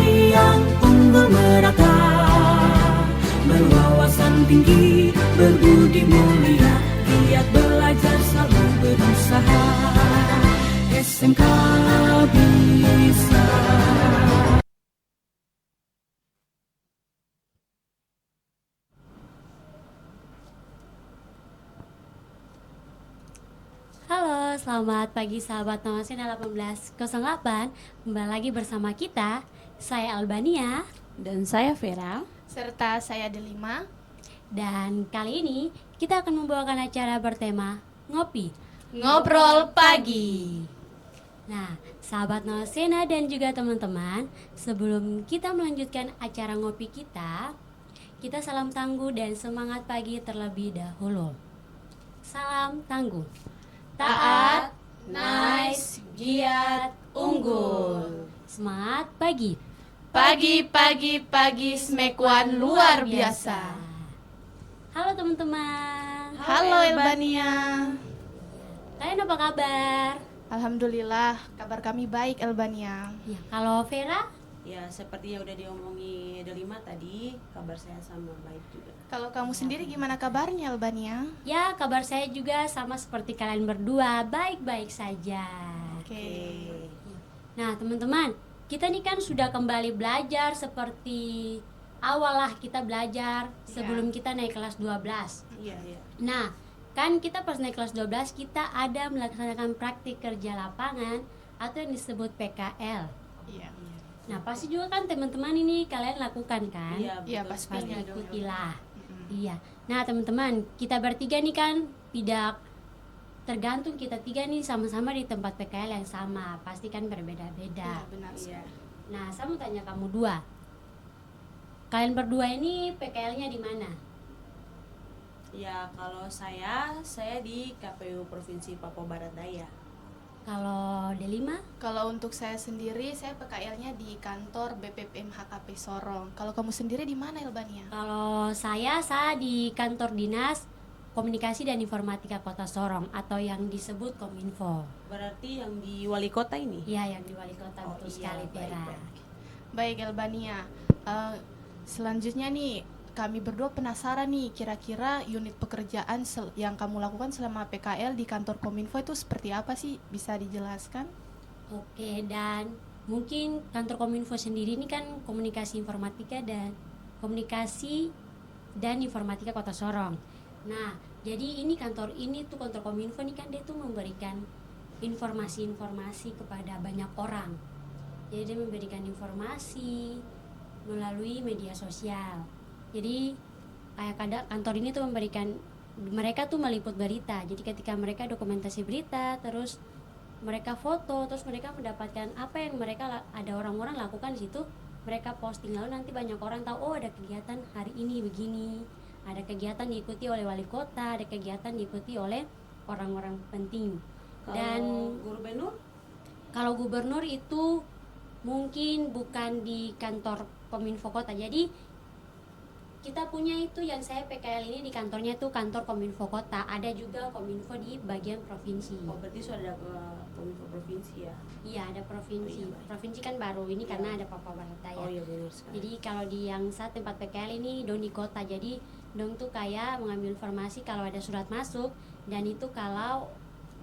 yang unggul merata, berwawasan tinggi, berbudi mulia, giat belajar selalu berusaha. SMK Bisa. Halo, selamat pagi sahabat nomor 1808. Kembali lagi bersama kita, saya Albania. Dan saya Vera. Serta saya Delima. Dan kali ini kita akan membawakan acara bertema Ngopi Ngobrol Pagi. Nah, sahabat Nosena dan juga teman-teman, sebelum kita melanjutkan acara ngopi kita salam tangguh dan semangat pagi terlebih dahulu. Salam tangguh, Taat, nice, giat, unggul. Semangat pagi. Pagi smekuan luar biasa. Halo teman-teman. Halo Albania. Kalian apa kabar? Alhamdulillah, kabar kami baik Albania. Ya, kalau Vera? Ya, seperti yang udah diomongi Delima tadi, kabar saya sama baik juga. Kalau kamu sendiri gimana kabarnya Albania? Ya, kabar saya juga sama seperti kalian berdua, baik-baik saja. Oke. Nah, teman-teman, kita nih kan sudah kembali belajar seperti awal lah kita belajar sebelum kita naik kelas 12. Iya. Nah, kan kita pas naik kelas 12 kita ada melaksanakan praktik kerja lapangan atau yang disebut PKL. Iya. Nah, pasti juga kan teman-teman ini kalian lakukan kan? Iya, betul. pastinya Pasti dong. ikutilah. Iya. Nah, teman-teman, kita bertiga nih kan tidak tergantung kita tiga nih sama-sama di tempat PKL yang sama, pasti kan berbeda-beda. Iya, benar. Iya. Nah, saya mau tanya kamu dua. Kalian berdua ini PKL-nya di mana? Ya, kalau saya di KPU Provinsi Papua Barat Daya. Kalau Delima? Kalau untuk saya sendiri, saya PKL-nya di kantor BPPM HKP Sorong. Kalau kamu sendiri di mana Albania? Kalau saya di kantor Dinas Komunikasi dan Informatika Kota Sorong atau yang disebut Kominfo. Berarti yang di wali kota ini? Iya, yang di wali kota, betul sekali, Vera. Baik Albania. Selanjutnya nih, kami berdua penasaran nih, kira-kira unit pekerjaan yang kamu lakukan selama PKL di kantor Kominfo itu seperti apa sih? Bisa dijelaskan? Oke, dan mungkin kantor Kominfo sendiri ini kan komunikasi informatika dan informatika Kota Sorong. Nah, jadi ini kantor Kominfo ini kan dia tuh memberikan informasi-informasi kepada banyak orang. Jadi dia memberikan informasi melalui media sosial. Jadi kayak kantor ini tuh mereka tuh meliput berita. Jadi ketika mereka dokumentasi berita, terus mereka foto, terus mereka mendapatkan apa yang ada orang-orang lakukan di situ, mereka posting, lalu nanti banyak orang tahu, oh ada kegiatan hari ini begini, ada kegiatan diikuti oleh wali kota, ada kegiatan diikuti oleh orang-orang penting. Dan kalau gubernur itu mungkin bukan di kantor Kominfo Kota. Jadi kita punya itu yang saya PKL ini di kantornya itu kantor Kominfo Kota. Ada juga Kominfo di bagian provinsi. Oh, berarti sudah ada Kominfo Provinsi ya? Iya, ada provinsi. Oh, iya, baik. Provinsi kan baru ini karena ada Papua Barat Daya. Oh iya, benar sekali. Jadi kalau di yang saat tempat PKL ini dong di kota. Jadi dong tuh kayak mengambil informasi kalau ada surat masuk, dan itu kalau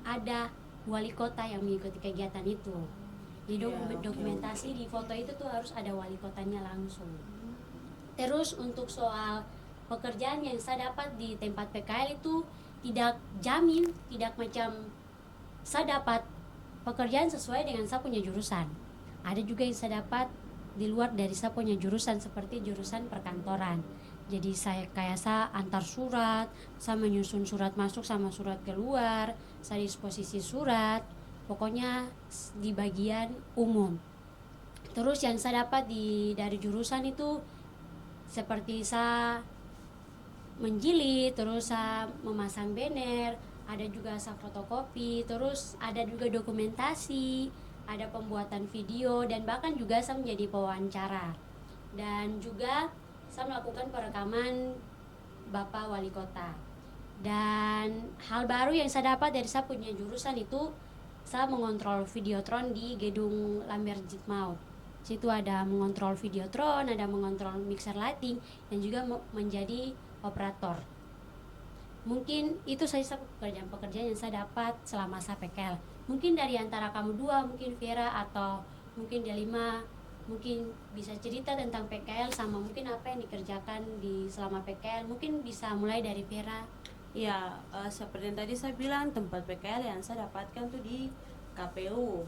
ada wali kota yang mengikuti kegiatan itu. Jadi dokumentasi di foto itu tuh harus ada wali kotanya langsung. Terus untuk soal pekerjaan yang saya dapat di tempat PKL itu tidak jamin, tidak macam saya dapat pekerjaan sesuai dengan saya punya jurusan. Ada juga yang saya dapat di luar dari saya punya jurusan, seperti jurusan perkantoran. Jadi saya antar surat, saya menyusun surat masuk sama surat keluar, saya disposisi surat, pokoknya di bagian umum. Terus yang saya dapat dari jurusan itu seperti saya menjilid, terus saya memasang banner, ada juga saya fotokopi, terus ada juga dokumentasi, ada pembuatan video, dan bahkan juga saya menjadi pewawancara. Dan juga saya melakukan perekaman Bapak Wali Kota. Dan hal baru yang saya dapat dari saya punya jurusan itu, saya mengontrol videotron di gedung Lambert Jitmaut. Situ ada mengontrol videotron, ada mengontrol mixer lighting, dan juga menjadi operator. Mungkin itu saja pekerjaan-pekerjaan yang saya dapat selama saya PKL. Mungkin dari antara kamu dua, mungkin Vera atau mungkin Delima, mungkin bisa cerita tentang PKL sama mungkin apa yang dikerjakan selama PKL. Mungkin bisa mulai dari Vera. Ya, seperti yang tadi saya bilang, tempat PKL yang saya dapatkan tuh di KPU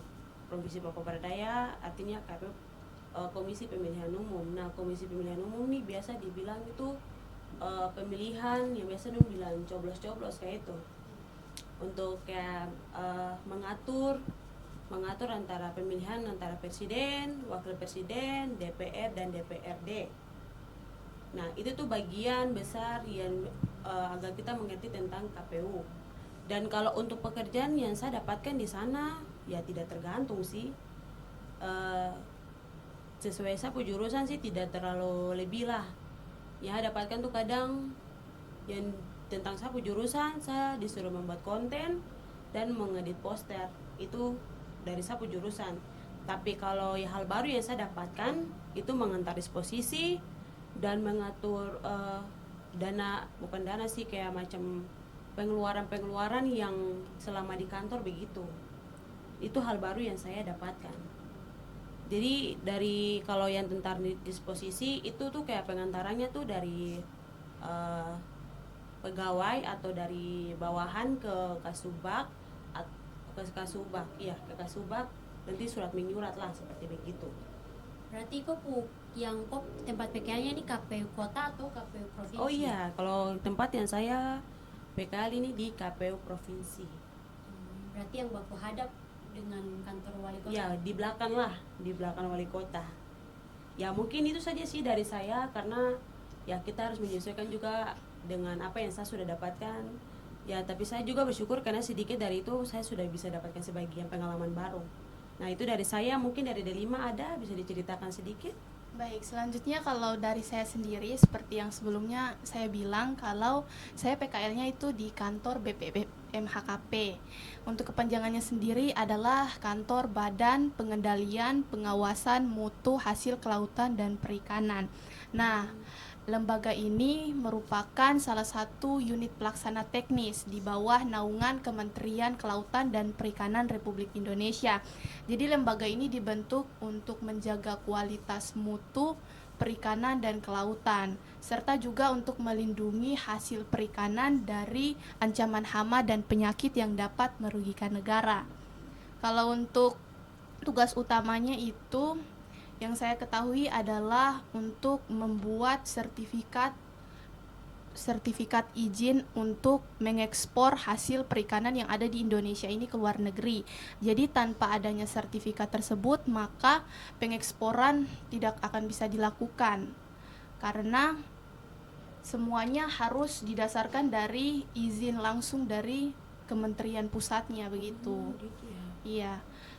Provinsi Papua Barat Daya, artinya KPU Komisi Pemilihan Umum. Nah, Komisi Pemilihan Umum nih biasa dibilang itu pemilihan yang biasa dong bilang coblos-coblos kayak itu, untuk kayak mengatur antara pemilihan antara presiden, wakil presiden, DPR dan DPRD. Nah, itu tuh bagian besar yang agar kita mengerti tentang KPU. Dan kalau untuk pekerjaan yang saya dapatkan di sana, ya tidak tergantung sih. Sesuai saya jurusan sih tidak terlalu lebih lah. Ya, dapatkan tuh kadang yang tentang saya jurusan, saya disuruh membuat konten dan mengedit poster. Itu dari saya jurusan. Tapi kalau ya hal baru yang saya dapatkan itu mengantar disposisi dan mengatur bukan dana sih, kayak macam pengeluaran yang selama di kantor begitu. Itu hal baru yang saya dapatkan. Jadi dari kalau yang tentang disposisi itu tuh kayak pengantarannya tuh dari pegawai atau dari bawahan ke Kasubag, ke Kasubag, nanti surat menyurat lah seperti begitu. Berarti kok tempat PKL-nya ini KPU kota atau KPU provinsi? Oh iya, kalau tempat yang saya PKL ini di KPU provinsi. Berarti yang baku hadap dengan kantor wali kota? Ya, di belakang wali kota. Ya, mungkin itu saja sih dari saya, karena ya kita harus menyesuaikan juga dengan apa yang saya sudah dapatkan. Ya, tapi saya juga bersyukur karena sedikit dari itu saya sudah bisa dapatkan sebagian pengalaman baru. Nah, itu dari saya. Mungkin dari Delima ada bisa diceritakan sedikit? Baik, selanjutnya kalau dari saya sendiri, seperti yang sebelumnya saya bilang, kalau saya PKL-nya itu di kantor BPPM HKP. Untuk kepanjangannya sendiri adalah Kantor Badan Pengendalian Pengawasan Mutu Hasil Kelautan dan Perikanan. Nah, lembaga ini merupakan salah satu unit pelaksana teknis di bawah naungan Kementerian Kelautan dan Perikanan Republik Indonesia. Jadi lembaga ini dibentuk untuk menjaga kualitas mutu perikanan dan kelautan, serta juga untuk melindungi hasil perikanan dari ancaman hama dan penyakit yang dapat merugikan negara. Kalau untuk tugas utamanya itu yang saya ketahui adalah untuk membuat sertifikat izin untuk mengekspor hasil perikanan yang ada di Indonesia ini ke luar negeri. Jadi tanpa adanya sertifikat tersebut, maka pengeksporan tidak akan bisa dilakukan karena semuanya harus didasarkan dari izin langsung dari kementerian pusatnya begitu. Gitu ya. Iya.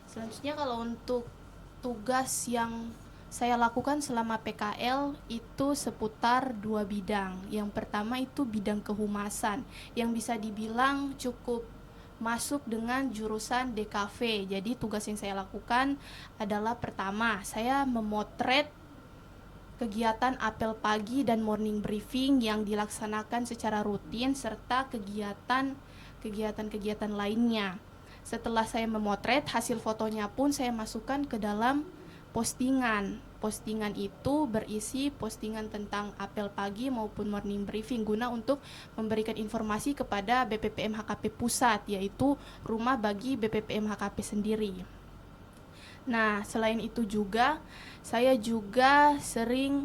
Selanjutnya kalau untuk tugas yang saya lakukan selama PKL itu seputar 2 bidang. Yang pertama itu bidang kehumasan yang bisa dibilang cukup masuk dengan jurusan DKV. Jadi tugas yang saya lakukan adalah pertama, saya memotret kegiatan apel pagi dan morning briefing yang dilaksanakan secara rutin serta kegiatan lainnya. Setelah saya memotret, hasil fotonya pun saya masukkan ke dalam postingan. Postingan itu berisi postingan tentang apel pagi maupun morning briefing guna untuk memberikan informasi kepada BPPM HKP pusat, yaitu rumah bagi BPPM HKP sendiri. Nah, selain itu juga saya juga sering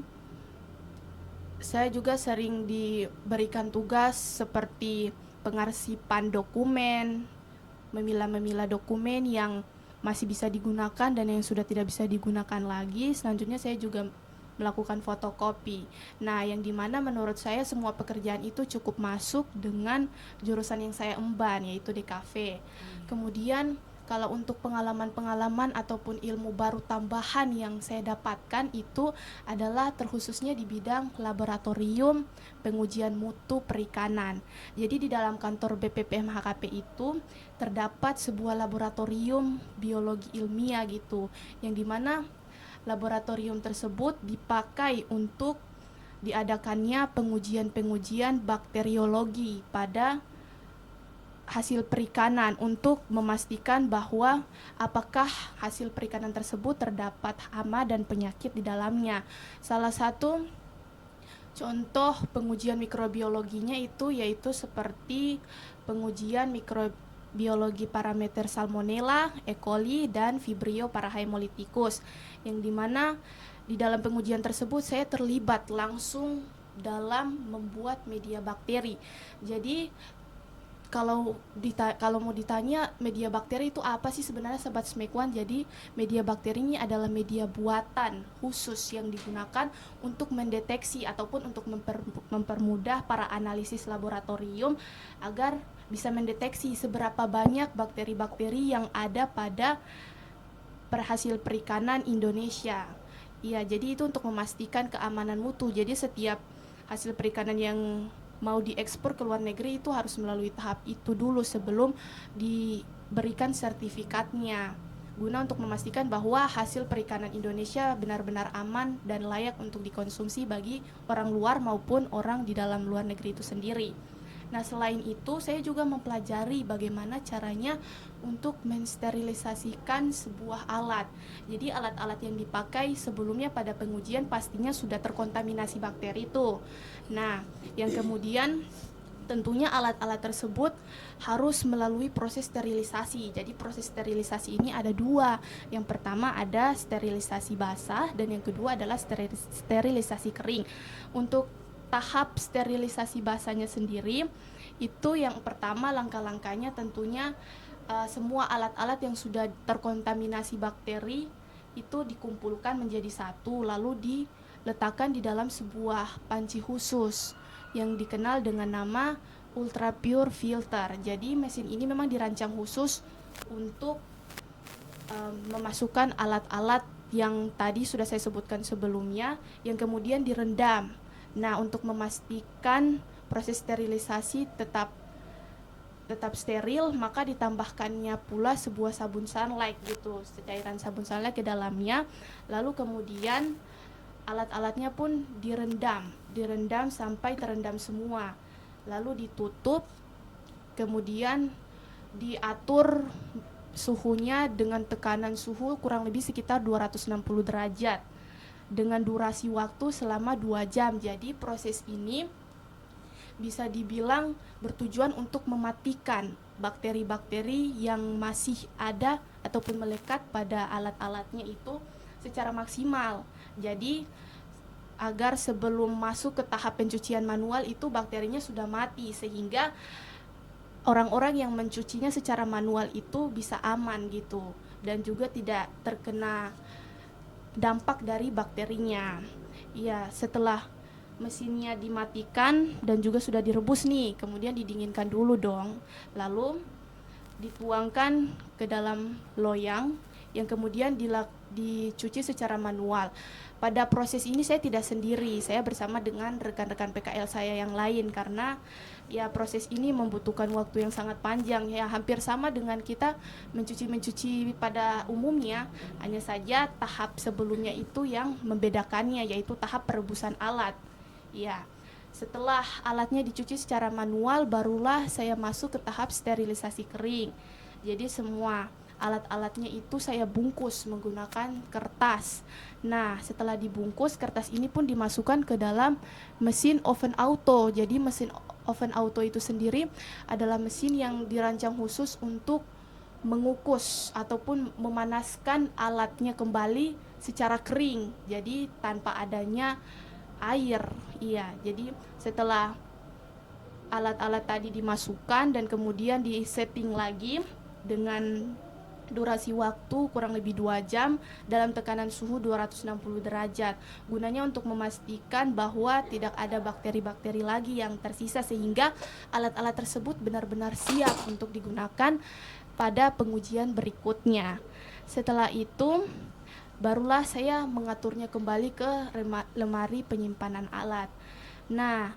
diberikan tugas seperti pengarsipan dokumen, memilah-memilah dokumen yang masih bisa digunakan dan yang sudah tidak bisa digunakan lagi. Selanjutnya saya juga melakukan fotokopi. Nah, yang dimana menurut saya semua pekerjaan itu cukup masuk dengan jurusan yang saya emban, yaitu DKV. Kemudian kalau untuk pengalaman-pengalaman ataupun ilmu baru tambahan yang saya dapatkan itu adalah terkhususnya di bidang laboratorium pengujian mutu perikanan. Jadi di dalam kantor BPPM HKP itu terdapat sebuah laboratorium biologi ilmiah gitu, yang dimana laboratorium tersebut dipakai untuk diadakannya pengujian-pengujian bakteriologi pada hasil perikanan untuk memastikan bahwa apakah hasil perikanan tersebut terdapat hama dan penyakit di dalamnya. Salah satu contoh pengujian mikrobiologinya itu yaitu seperti pengujian mikrobiologi parameter Salmonella, E. coli, dan Vibrio parahemolyticus, yang dimana di dalam pengujian tersebut saya terlibat langsung dalam membuat media bakteri. Jadi kalau mau ditanya media bakteri itu apa sih sebenarnya Sobat Smekwan, jadi media bakteri ini adalah media buatan khusus yang digunakan untuk mendeteksi ataupun untuk mempermudah para analisis laboratorium agar bisa mendeteksi seberapa banyak bakteri-bakteri yang ada pada hasil perikanan Indonesia. Iya, jadi itu untuk memastikan keamanan mutu. Jadi setiap hasil perikanan yang mau diekspor ke luar negeri itu harus melalui tahap itu dulu sebelum diberikan sertifikatnya, guna untuk memastikan bahwa hasil perikanan Indonesia benar-benar aman dan layak untuk dikonsumsi bagi orang luar maupun orang di dalam luar negeri itu sendiri. Nah, selain itu saya juga mempelajari bagaimana caranya untuk mensterilisasikan sebuah alat. Jadi alat-alat yang dipakai sebelumnya pada pengujian pastinya sudah terkontaminasi bakteri itu. Nah, yang kemudian tentunya alat-alat tersebut harus melalui proses sterilisasi. Jadi proses sterilisasi ini ada dua. Yang pertama ada sterilisasi basah dan yang kedua adalah sterilisasi kering. Untuk tahap sterilisasi basahnya sendiri itu yang pertama langkah-langkahnya tentunya semua alat-alat yang sudah terkontaminasi bakteri itu dikumpulkan menjadi satu lalu diletakkan di dalam sebuah panci khusus yang dikenal dengan nama ultra pure filter. Jadi mesin ini memang dirancang khusus untuk memasukkan alat-alat yang tadi sudah saya sebutkan sebelumnya yang kemudian direndam. Nah, untuk memastikan proses sterilisasi tetap steril, maka ditambahkannya pula sebuah sabun sunlight gitu, cairan sabun sunlight ke dalamnya. Lalu kemudian alat-alatnya pun direndam sampai terendam semua. Lalu ditutup, kemudian diatur suhunya dengan tekanan suhu kurang lebih sekitar 260 derajat. Dengan durasi waktu selama 2 jam. Jadi proses ini bisa dibilang bertujuan untuk mematikan bakteri-bakteri yang masih ada ataupun melekat pada alat-alatnya itu secara maksimal. Jadi agar sebelum masuk ke tahap pencucian manual itu bakterinya sudah mati sehingga orang-orang yang mencucinya secara manual itu bisa aman gitu dan juga tidak terkena dampak dari bakterinya. Ya, setelah mesinnya dimatikan dan juga sudah direbus nih, kemudian didinginkan dulu dong. Lalu dituangkan ke dalam loyang yang kemudian dicuci secara manual. Pada proses ini saya tidak sendiri, saya bersama dengan rekan-rekan PKL saya yang lain karena ya proses ini membutuhkan waktu yang sangat panjang, ya hampir sama dengan kita mencuci pada umumnya, hanya saja tahap sebelumnya itu yang membedakannya yaitu tahap perebusan alat. Ya, setelah alatnya dicuci secara manual barulah saya masuk ke tahap sterilisasi kering. Jadi semua alat-alatnya itu saya bungkus menggunakan kertas. Nah, setelah dibungkus, kertas ini pun dimasukkan ke dalam mesin oven auto. Jadi mesin oven auto itu sendiri adalah mesin yang dirancang khusus untuk mengukus ataupun memanaskan alatnya kembali secara kering. Jadi tanpa adanya air. Iya, jadi setelah alat-alat tadi dimasukkan dan kemudian disetting lagi dengan durasi waktu kurang lebih 2 jam dalam tekanan suhu 260 derajat. Gunanya untuk memastikan bahwa tidak ada bakteri-bakteri lagi yang tersisa sehingga alat-alat tersebut benar-benar siap untuk digunakan pada pengujian berikutnya. Setelah itu barulah saya mengaturnya kembali ke lemari penyimpanan alat. Nah,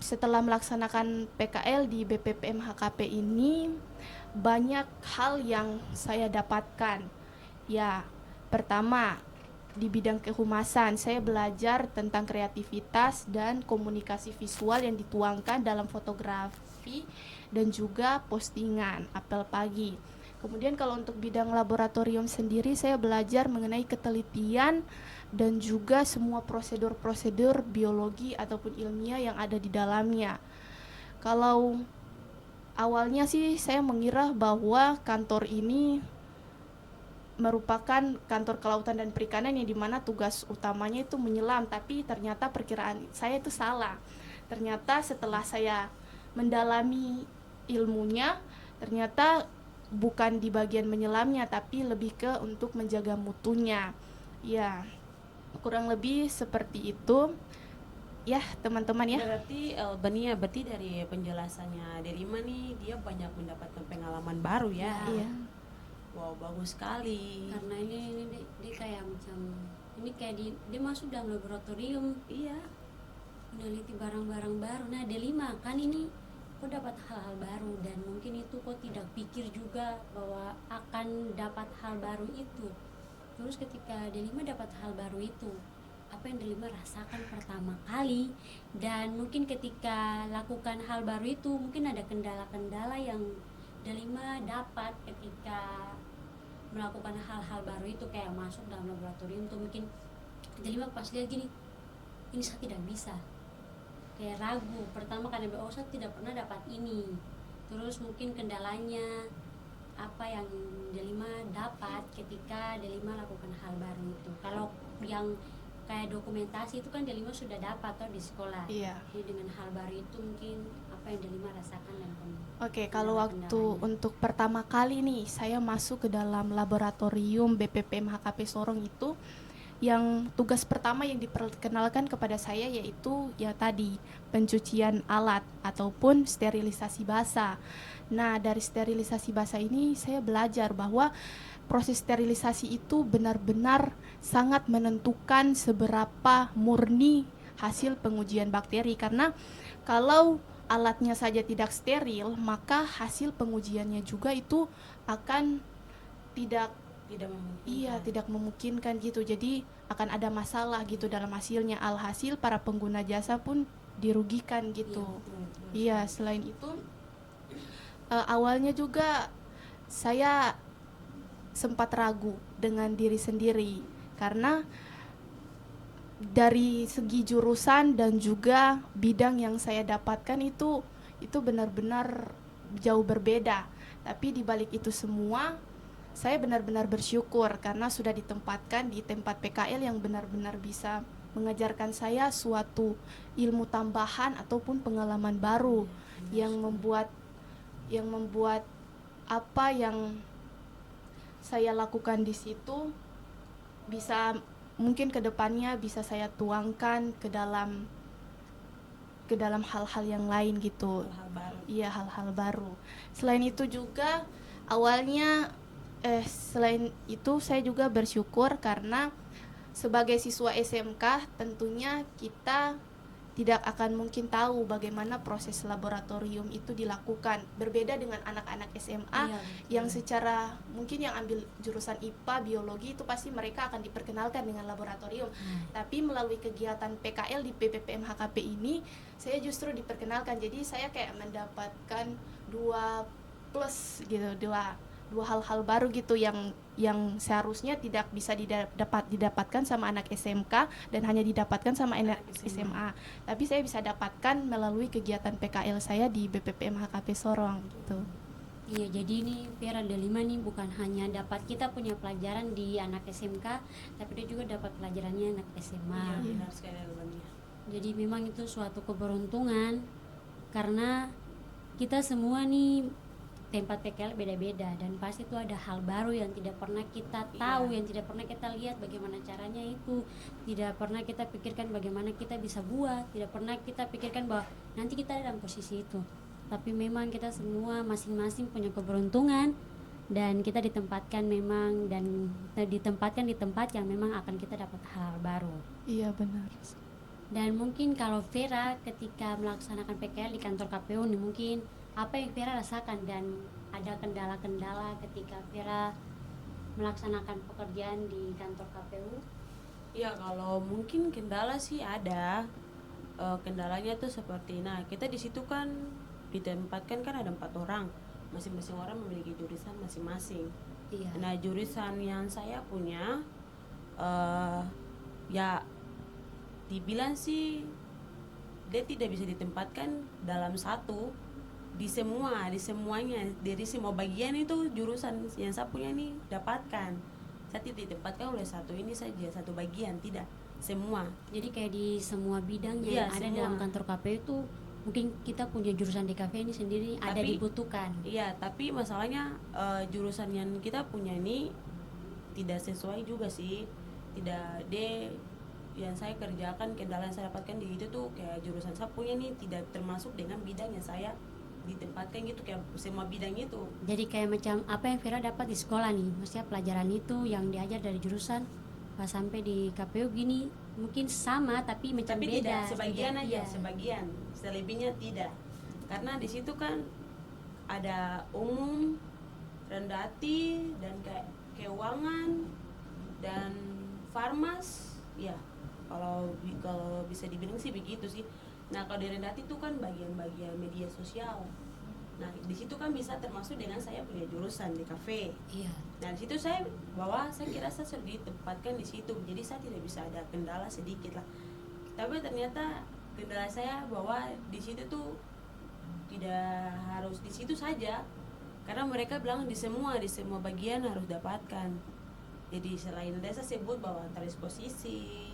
setelah melaksanakan PKL di BPPM HKP ini banyak hal yang saya dapatkan. Ya, Pertama, di bidang kehumasan, saya belajar tentang kreativitas dan komunikasi visual yang dituangkan dalam fotografi dan juga postingan apel pagi. Kemudian kalau untuk bidang laboratorium sendiri, saya belajar mengenai ketelitian dan juga semua prosedur-prosedur biologi ataupun ilmiah yang ada di dalamnya. Kalau awalnya sih saya mengira bahwa kantor ini merupakan kantor kelautan dan perikanan yang dimana tugas utamanya itu menyelam, tapi ternyata perkiraan saya itu salah. Ternyata setelah saya mendalami ilmunya, ternyata bukan di bagian menyelamnya, tapi lebih ke untuk menjaga mutunya. Ya, kurang lebih seperti itu. Ya, teman-teman ya. Berarti Bania, berarti dari penjelasannya Delima nih, dia banyak mendapatkan pengalaman baru ya. Iya. Wow, bagus sekali. Karena ini dia kayak macam ini kayak dia masuk dalam laboratorium, Iya. meneliti barang-barang baru. Nah, Delima kan ini kok dapat hal-hal baru, dan mungkin itu kok tidak pikir juga bahwa akan dapat hal baru itu. Terus ketika Delima dapat hal baru itu, apa yang Delima rasakan pertama kali, dan mungkin ketika lakukan hal baru itu mungkin ada kendala-kendala yang Delima dapat ketika melakukan hal-hal baru itu, kayak masuk dalam laboratorium tuh mungkin Delima pas lihat gini, ini saya tidak bisa, kayak ragu pertama karena saya tidak pernah dapat ini. Terus mungkin kendalanya apa yang Delima dapat ketika Delima lakukan hal baru itu. Kalau yang kayak dokumentasi itu kan Delima sudah dapat di sekolah. Iya. Jadi dengan hal baru itu mungkin apa yang Delima rasakan dan Oke, kalau waktu kendala-kendalanya. untuk pertama kali nih saya masuk ke dalam laboratorium BPPM HKP Sorong itu, yang tugas pertama yang diperkenalkan kepada saya yaitu ya tadi pencucian alat ataupun sterilisasi basa. Nah, dari sterilisasi basa ini saya belajar bahwa proses sterilisasi itu benar-benar sangat menentukan seberapa murni hasil pengujian bakteri, karena kalau alatnya saja tidak steril, maka hasil pengujiannya juga itu akan tidak tidak memungkinkan gitu. Jadi akan ada masalah gitu dalam hasilnya. Alhasil para pengguna jasa pun dirugikan gitu. Iya, selain itu awalnya juga saya sempat ragu dengan diri sendiri, karena dari segi jurusan dan juga bidang yang saya dapatkan itu benar-benar jauh berbeda. Tapi di balik itu semua, saya benar-benar bersyukur karena sudah ditempatkan di tempat PKL yang benar-benar bisa mengajarkan saya suatu ilmu tambahan ataupun pengalaman baru yang membuat apa yang saya lakukan di situ bisa mungkin kedepannya bisa saya tuangkan ke dalam hal-hal yang lain gitu. Hal baru. Iya, hal-hal baru. Selain itu juga awalnya selain itu saya juga bersyukur karena sebagai siswa SMK tentunya kita tidak akan mungkin tahu bagaimana proses laboratorium itu dilakukan. Berbeda dengan anak-anak SMA yang secara mungkin yang ambil jurusan IPA, biologi itu pasti mereka akan diperkenalkan dengan laboratorium. Tapi melalui kegiatan PKL di PPPM HKP ini, saya justru diperkenalkan. Jadi saya kayak mendapatkan dua hal-hal baru gitu yang seharusnya tidak bisa didapatkan sama anak SMK dan hanya didapatkan sama anak SMA. Tapi saya bisa dapatkan melalui kegiatan PKL saya di BPPM HKP Sorong gitu. Iya, jadi ini Vera Delima nih bukan hanya dapat kita punya pelajaran di anak SMK, tapi dia juga dapat pelajarannya anak SMA. Benar sekali Bania. Jadi memang itu suatu keberuntungan karena kita semua nih tempat PKL beda-beda dan pasti itu ada hal baru yang tidak pernah kita tahu, yang tidak pernah kita lihat bagaimana caranya itu, tidak pernah kita pikirkan bagaimana kita bisa buat, tidak pernah kita pikirkan bahwa nanti kita ada dalam posisi itu. Tapi memang kita semua masing-masing punya keberuntungan dan kita ditempatkan memang ditempatkan di tempat yang memang akan kita dapat hal baru. Iya, benar. Dan mungkin kalau Vera ketika melaksanakan PKL di kantor KPU nih, mungkin apa yang Vera rasakan dan ada kendala-kendala ketika Vera melaksanakan pekerjaan di kantor KPU? Ya kalau mungkin kendala sih ada. Kendalanya tuh seperti, nah kita di situ kan ditempatkan kan ada 4 orang, masing-masing orang memiliki jurusan masing-masing. Iya. Nah jurusan yang saya punya ya dibilang sih dia tidak bisa ditempatkan dalam satu, di semuanya, dari semua bagian itu jurusan yang saya punya nih dapatkan. Saya tidak ditempatkan oleh satu ini saja, satu bagian, tidak, semua. Jadi kayak di semua bidang Iya, yang ada semua. dalam kantor KPU itu mungkin kita punya jurusan DKV ini sendiri ada Tapi- dibutuhkan. Iya, tapi masalahnya jurusan yang kita punya ini tidak sesuai juga sih. Tidak, yang saya kerjakan, kendala yang saya dapatkan di itu tuh kayak jurusan saya punya nih tidak termasuk dengan bidang yang saya ditempatkan gitu, kayak semua bidang itu. Jadi kayak macam apa yang Vera dapat di sekolah nih, maksudnya pelajaran itu yang diajar dari jurusan pas sampai di KPU gini mungkin sama tapi macam Tapi beda. tidak, sebagian Beda, aja, iya. sebagian, selebihnya tidak. Karena di situ kan ada umum, rendati, dan kayak keuangan dan farmas, ya. Kalau bisa dibilang sih begitu sih. Nah kalau di rendati itu kan bagian-bagian media sosial. Nah di situ kan bisa termasuk dengan saya punya jurusan di kafe. Iya. Nah di situ saya kira saya sudah ditempatkan di situ, jadi saya tidak bisa ada kendala sedikit lah. Tapi ternyata kendala saya bahwa di situ tuh tidak harus di situ saja, karena mereka bilang di semua bagian harus dapatkan. Jadi selain ada saya sebut bahwa transposisi,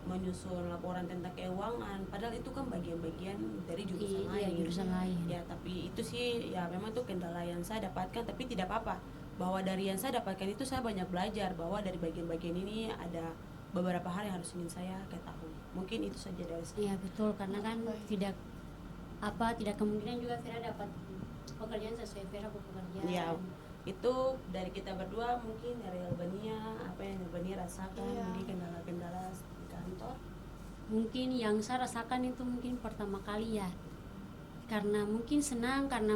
menyusun laporan tentang keuangan, padahal itu kan bagian-bagian dari jurusan Iya, lain. jurusan lain. Ya tapi itu sih ya memang tuh kendala yang saya dapatkan, tapi tidak apa-apa. Bahwa dari yang saya dapatkan itu saya banyak belajar bahwa dari bagian-bagian ini ada beberapa hal yang harus ingin saya ketahui. Mungkin itu saja dari saya. Iya betul, karena kan tidak kemungkinan juga Vera dapat pekerjaan sesuai Vera pekerjaan. Ya, itu dari kita berdua, mungkin dari Albania, apa yang Albania rasakan, Iya. mungkin kendala-kendala di kantor. Mungkin yang saya rasakan itu mungkin pertama kali ya, karena mungkin senang, karena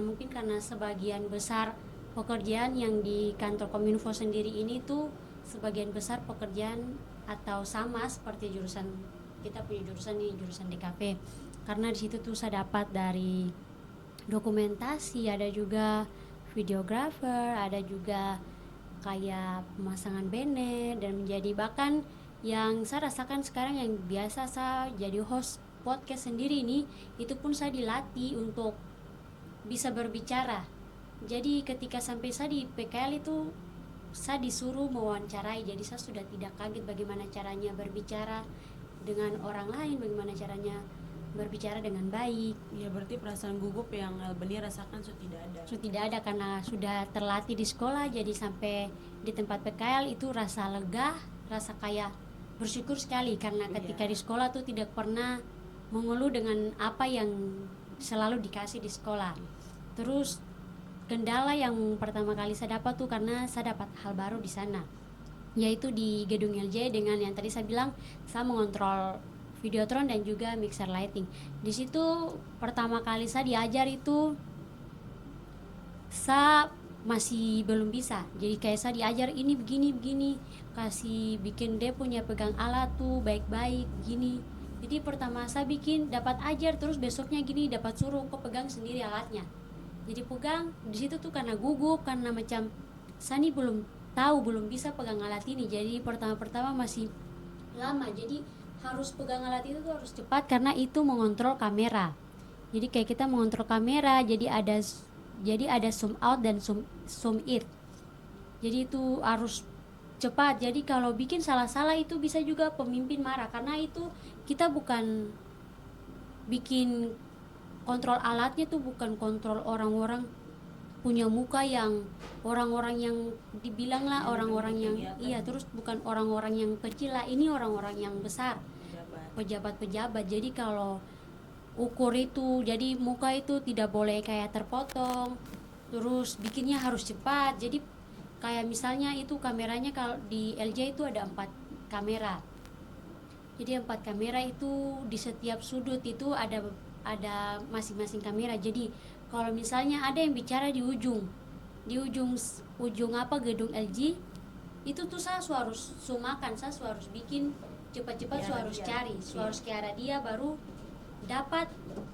sebagian besar pekerjaan yang di kantor Kominfo sendiri ini tuh sebagian besar pekerjaan atau sama seperti jurusan kita punya jurusan nih, jurusan DKP. Karena di situ tuh saya dapat dari dokumentasi, ada juga videografer, ada juga kayak pemasangan banner, dan menjadi bahkan yang saya rasakan sekarang yang biasa saya jadi host podcast sendiri nih, itu pun saya dilatih untuk bisa berbicara. Jadi ketika sampai saya di PKL itu saya disuruh mewawancarai, jadi saya sudah tidak kaget bagaimana caranya berbicara dengan orang lain, bagaimana caranya berbicara dengan baik. Ya berarti perasaan gugup yang Albania rasakan sudah tidak ada. Sudah tidak ada karena sudah terlatih di sekolah, jadi sampai di tempat PKL itu rasa lega, rasa kayak bersyukur sekali karena ketika Iya. di sekolah tuh tidak pernah mengeluh dengan apa yang selalu dikasih di sekolah. Terus kendala yang pertama kali saya dapat tuh karena saya dapat hal baru di sana, yaitu di gedung LJ dengan yang tadi saya bilang saya mengontrol Videotron dan juga mixer lighting. Di situ pertama kali saya diajar itu saya masih belum bisa. Jadi kayak saya diajar ini begini, kasih bikin dia punya pegang alat tuh baik-baik gini. Jadi pertama saya bikin dapat ajar, terus besoknya gini dapat suruh kok pegang sendiri alatnya. Jadi pegang di situ tuh karena gugup, karena macam saya nih belum bisa pegang alat ini. Jadi pertama masih lama. Jadi harus pegang alat itu tuh harus cepat karena itu mengontrol kamera. Jadi kayak kita mengontrol kamera, jadi ada zoom out dan zoom in. Jadi itu harus cepat. Jadi kalau bikin salah-salah itu bisa juga pemimpin marah, karena itu kita bukan bikin kontrol alatnya tuh bukan kontrol orang-orang punya muka yang orang-orang yang dibilang lah orang-orang yang iya, terus bukan orang-orang yang kecil lah, ini orang-orang yang besar, pejabat-pejabat. Jadi kalau ukur itu, jadi muka itu tidak boleh kayak terpotong, terus bikinnya harus cepat. Jadi kayak misalnya itu kameranya, kalau di LJ itu ada 4 kamera, jadi 4 kamera itu di setiap sudut itu ada masing-masing kamera. Jadi kalau misalnya ada yang bicara di ujung gedung LG, itu tuh saya harus sumakan, saya harus bikin cepat-cepat, saya harus cari, saya harus ke arah dia baru dapat.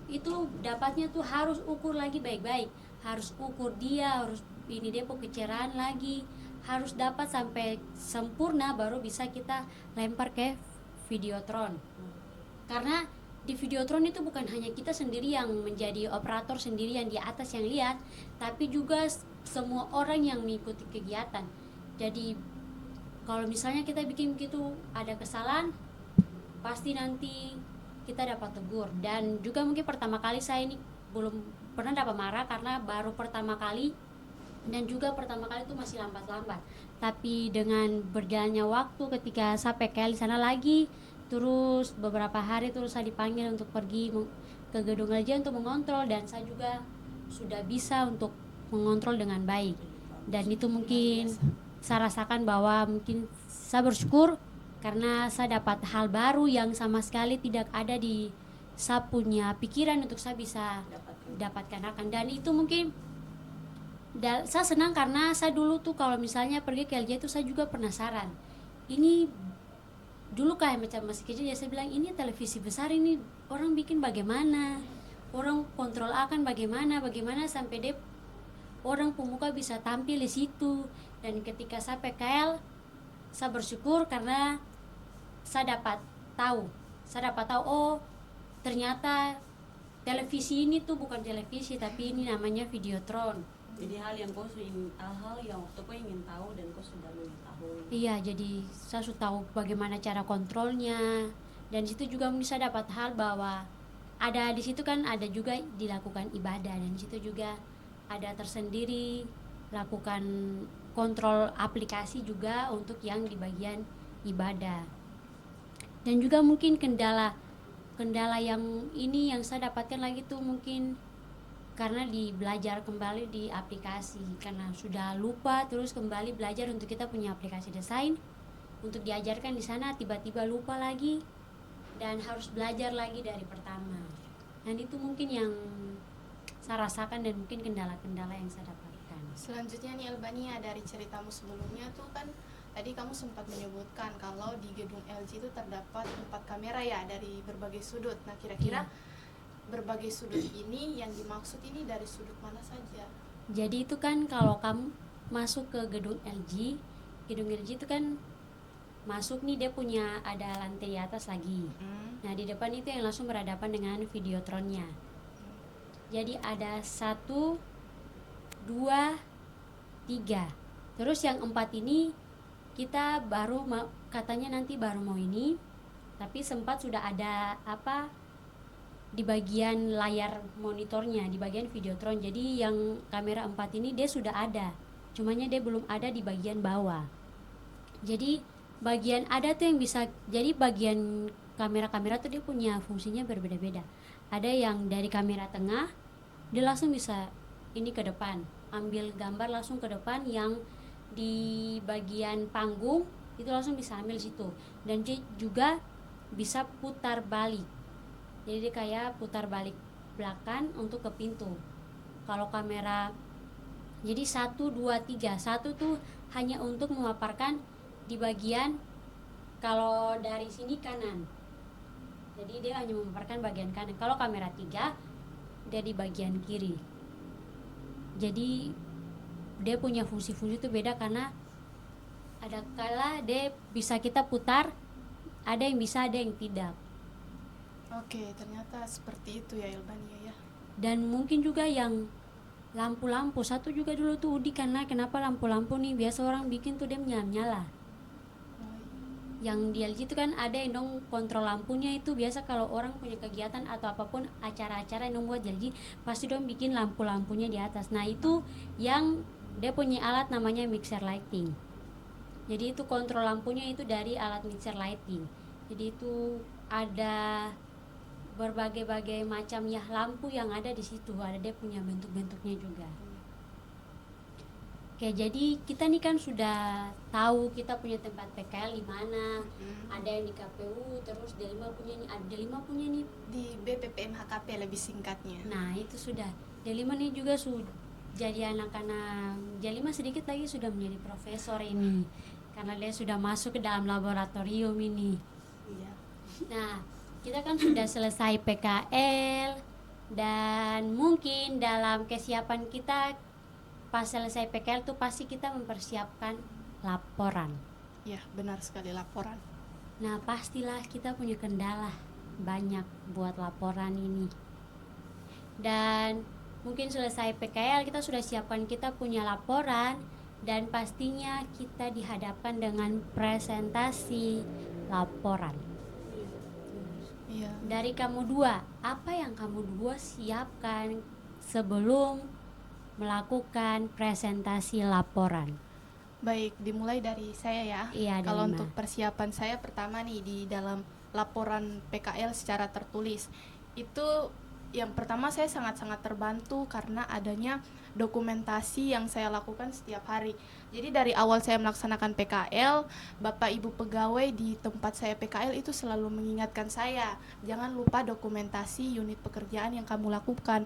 Itu dapatnya tuh harus ukur lagi baik-baik, harus ukur dia, harus ini dia kecerahan lagi, harus dapat sampai sempurna baru bisa kita lempar ke Videotron. Karena di Videotron itu bukan hanya kita sendiri yang menjadi operator sendiri yang di atas yang lihat, tapi juga semua orang yang mengikuti kegiatan. Jadi kalau misalnya kita bikin begitu ada kesalahan, pasti nanti kita dapat tegur. Dan juga mungkin pertama kali saya ini belum pernah dapat marah karena baru pertama kali, dan juga pertama kali itu masih lambat-lambat. Tapi dengan berjalannya waktu ketika saya PKL di sana lagi, terus beberapa hari terus saya dipanggil untuk pergi ke gedung LJ untuk mengontrol, dan saya juga sudah bisa untuk mengontrol dengan baik. Dan itu mungkin saya rasakan bahwa mungkin saya bersyukur karena saya dapat hal baru yang sama sekali tidak ada di saya punya pikiran untuk saya bisa dapatkan akan. Dan itu mungkin saya senang karena saya dulu tuh kalau misalnya pergi ke LJ itu saya juga penasaran. Ini dulu kayak macam masih kecil ya, saya bilang ini televisi besar, ini orang bikin bagaimana, orang kontrol akan bagaimana sampai dia orang pemuka bisa tampil di situ. Dan ketika saya PKL, saya bersyukur karena saya dapat tahu oh ternyata televisi ini tuh bukan televisi tapi ini namanya Videotron. Jadi hal yang waktu kau ingin tahu dan kau sudah mengetahui. Iya, jadi saya sudah tahu bagaimana cara kontrolnya, dan situ juga bisa dapat hal bahwa ada di situ kan ada juga dilakukan ibadah, dan di situ juga ada tersendiri lakukan kontrol aplikasi juga untuk yang di bagian ibadah. Dan juga mungkin kendala yang ini yang saya dapatkan lagi tuh mungkin karena belajar kembali di aplikasi, karena sudah lupa terus kembali belajar untuk kita punya aplikasi desain untuk diajarkan di sana, tiba-tiba lupa lagi dan harus belajar lagi dari pertama. Dan itu mungkin yang saya rasakan dan mungkin kendala-kendala yang saya dapatkan. Selanjutnya nih Albania, dari ceritamu sebelumnya tuh kan tadi kamu sempat menyebutkan kalau di gedung LG itu terdapat 4 kamera ya dari berbagai sudut. Nah kira-kira berbagai sudut ini yang dimaksud ini dari sudut mana saja? Jadi itu kan kalau kamu masuk ke gedung LG itu kan masuk nih dia punya ada lantai di atas lagi. Nah di depan itu yang langsung berhadapan dengan Videotronnya. Jadi ada 1, 2, 3. Terus yang 4 ini kita baru katanya nanti baru mau ini, tapi sempat sudah ada di bagian layar monitornya, di bagian Videotron. Jadi yang kamera 4 ini dia sudah ada, cumanya dia belum ada di bagian bawah. Jadi bagian ada tuh yang bisa, jadi bagian kamera-kamera tuh dia punya fungsinya berbeda-beda. Ada yang dari kamera tengah dia langsung bisa ini ke depan, ambil gambar langsung ke depan, yang di bagian panggung itu langsung bisa ambil situ. Dan dia juga bisa putar balik, jadi dia kayak putar balik belakang untuk ke pintu. Kalau kamera jadi 1, 2, 3, 1 tuh hanya untuk memaparkan di bagian kalau dari sini kanan, jadi dia hanya memaparkan bagian kanan. Kalau kamera 3 dia di bagian kiri. Jadi dia punya fungsi-fungsi itu beda karena ada kala dia bisa kita putar, ada yang bisa, ada yang tidak. Oke, ternyata seperti itu ya Albania ya. Dan mungkin juga yang lampu-lampu satu juga dulu tuh Udi, karena kenapa lampu-lampu nih biasa orang bikin tuh dia menyala-nyala. Yang di LG itu kan ada yang dong kontrol lampunya itu biasa kalau orang punya kegiatan atau apapun acara-acara yang buat LG pasti dong bikin lampu-lampunya di atas. Nah itu yang dia punya alat namanya mixer lighting. Jadi itu kontrol lampunya itu dari alat mixer lighting. Jadi itu ada berbagai-bagai macam ya lampu yang ada di situ, ada dia punya bentuk-bentuknya juga. Oke, jadi kita nih kan sudah tahu kita punya tempat PKL di mana. Ada yang di KPU, terus D5 punya nih, ada D5 punya nih Di BPPM HKP lebih singkatnya. Nah, itu sudah. D5 nih juga jadi anak-anak D5 sedikit lagi sudah menjadi profesor ini. karena dia sudah masuk ke dalam laboratorium ini. Iya. Nah, kita kan sudah selesai PKL dan mungkin dalam kesiapan kita pas selesai PKL tuh pasti kita mempersiapkan laporan. Iya, benar sekali, laporan. Nah, pastilah kita punya kendala banyak buat laporan ini. Dan mungkin selesai PKL kita sudah siapkan kita punya laporan dan pastinya kita dihadapkan dengan presentasi laporan. Iya. Dari kamu dua, apa yang kamu dua siapkan sebelum melakukan presentasi laporan? Baik, dimulai dari saya ya. Iya, Kalau dari untuk Ma. persiapan saya pertama nih di dalam laporan PKL secara tertulis, itu yang pertama saya sangat-sangat terbantu karena adanya dokumentasi yang saya lakukan setiap hari. Jadi dari awal saya melaksanakan PKL, Bapak Ibu pegawai di tempat saya PKL itu selalu mengingatkan saya, jangan lupa dokumentasi unit pekerjaan yang kamu lakukan.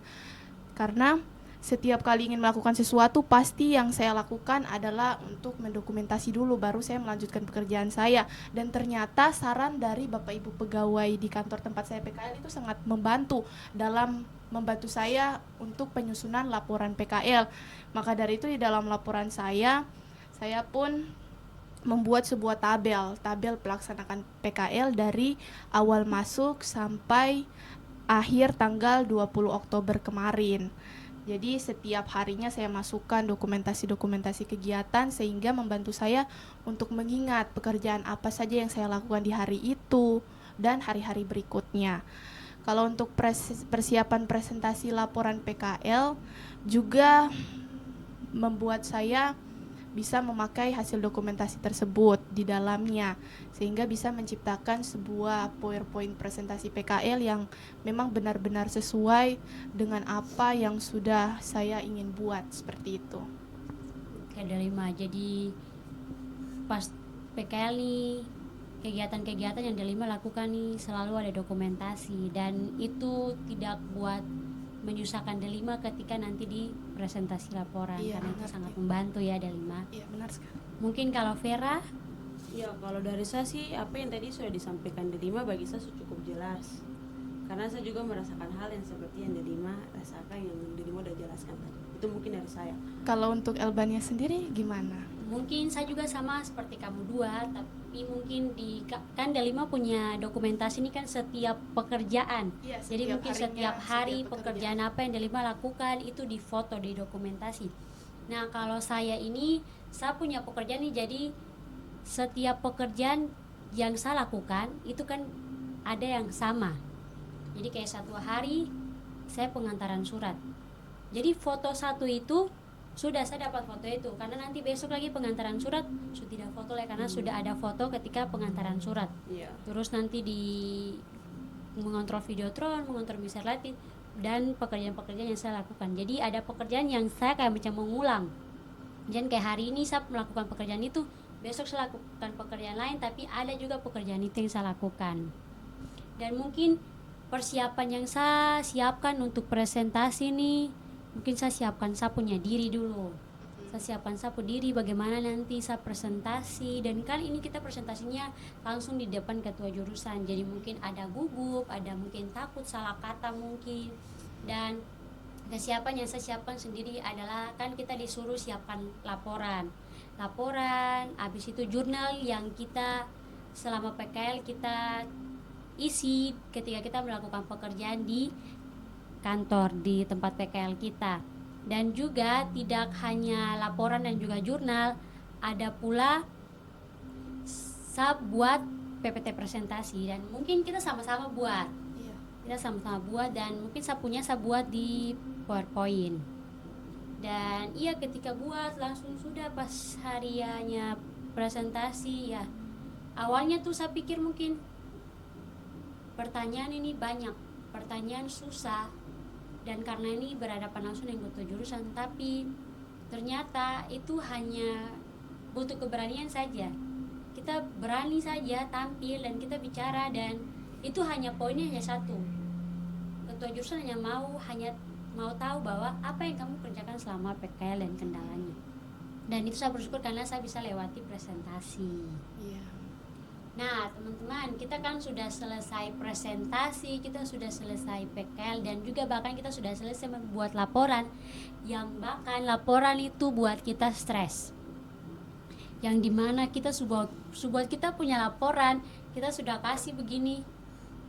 Karena setiap kali ingin melakukan sesuatu, pasti yang saya lakukan adalah untuk mendokumentasi dulu, baru saya melanjutkan pekerjaan saya. Dan ternyata saran dari Bapak Ibu pegawai di kantor tempat saya PKL itu sangat membantu dalam membantu saya untuk penyusunan laporan PKL. Maka dari itu di dalam laporan saya pun membuat sebuah tabel pelaksanaan PKL dari awal masuk sampai akhir tanggal 20 Oktober kemarin. Jadi setiap harinya saya masukkan dokumentasi-dokumentasi kegiatan sehingga membantu saya untuk mengingat pekerjaan apa saja yang saya lakukan di hari itu dan hari-hari berikutnya. Kalau untuk persiapan presentasi laporan PKL juga membuat saya bisa memakai hasil dokumentasi tersebut di dalamnya sehingga bisa menciptakan sebuah PowerPoint presentasi PKL yang memang benar-benar sesuai dengan apa yang sudah saya ingin buat, seperti itu. Oke, dari Ma. Jadi pas PKL nih, kegiatan-kegiatan yang Delima lakukan nih selalu ada dokumentasi dan itu tidak buat menyusahkan Delima ketika nanti di presentasi laporan. Iya, Karena itu benar, sangat iya. membantu ya Delima. Iya, benar sekali. Mungkin kalau Vera, Ya, kalau dari saya sih apa yang tadi sudah disampaikan Delima bagi saya cukup jelas. Karena saya juga merasakan hal yang seperti yang Delima rasakan, yang Delima udah jelaskan tadi. Itu mungkin dari saya. Kalau untuk Elbania sendiri gimana? mungkin saya juga sama seperti kamu dua, tapi mungkin kan Delima punya dokumentasi ini kan setiap pekerjaan. Iya, Jadi setiap mungkin harinya, setiap hari setiap pekerjaan apa yang Delima lakukan itu difoto, didokumentasi. Nah, kalau saya ini saya punya pekerjaan nih, jadi setiap pekerjaan yang saya lakukan itu kan ada yang sama. Jadi kayak satu hari saya pengantaran surat. Jadi foto satu itu sudah saya dapat foto itu, karena nanti besok lagi pengantaran surat sudah tidak foto lagi karena sudah ada foto ketika pengantaran surat. Iya. Terus nanti di mengontrol videotron, mengontrol mixer lighting dan pekerjaan-pekerjaan yang saya lakukan. Jadi ada pekerjaan yang saya kayak macam mengulang. Jadi kayak hari ini saya melakukan pekerjaan itu, besok saya lakukan pekerjaan lain, tapi ada juga pekerjaan itu yang saya lakukan. Dan mungkin persiapan yang saya siapkan untuk presentasi nih, mungkin saya siapkan saya punya diri dulu. Saya siapkan saya punya diri bagaimana nanti saya presentasi, dan kali ini kita presentasinya langsung di depan ketua jurusan. Jadi mungkin ada gugup, ada mungkin takut salah kata mungkin. Dan kesiapan yang saya siapkan sendiri adalah kan kita disuruh siapkan laporan, habis itu jurnal yang kita selama PKL kita isi ketika kita melakukan pekerjaan di kantor, di tempat PKL kita. Dan juga tidak hanya laporan dan juga jurnal, ada pula saya buat PPT presentasi, dan mungkin kita sama-sama buat. Iya. Kita sama-sama buat, dan mungkin saya buat di PowerPoint. Dan iya, ketika buat langsung sudah pas hariannya presentasi ya. Awalnya tuh saya pikir mungkin pertanyaan ini banyak, pertanyaan susah, dan karena ini berhadapan langsung dengan ketua jurusan, tapi ternyata itu hanya butuh keberanian saja. Kita berani saja tampil dan kita bicara, dan itu hanya poinnya hanya satu. Ketua jurusan hanya mau tahu bahwa apa yang kamu kerjakan selama PKL dan kendalanya. Dan itu saya bersyukur karena saya bisa lewati presentasi. Iya. Nah teman-teman, kita kan sudah selesai presentasi, kita sudah selesai PKL, dan juga bahkan kita sudah selesai membuat laporan. Yang bahkan laporan itu buat kita stres, yang dimana kita subuh kita punya laporan, kita sudah kasih begini,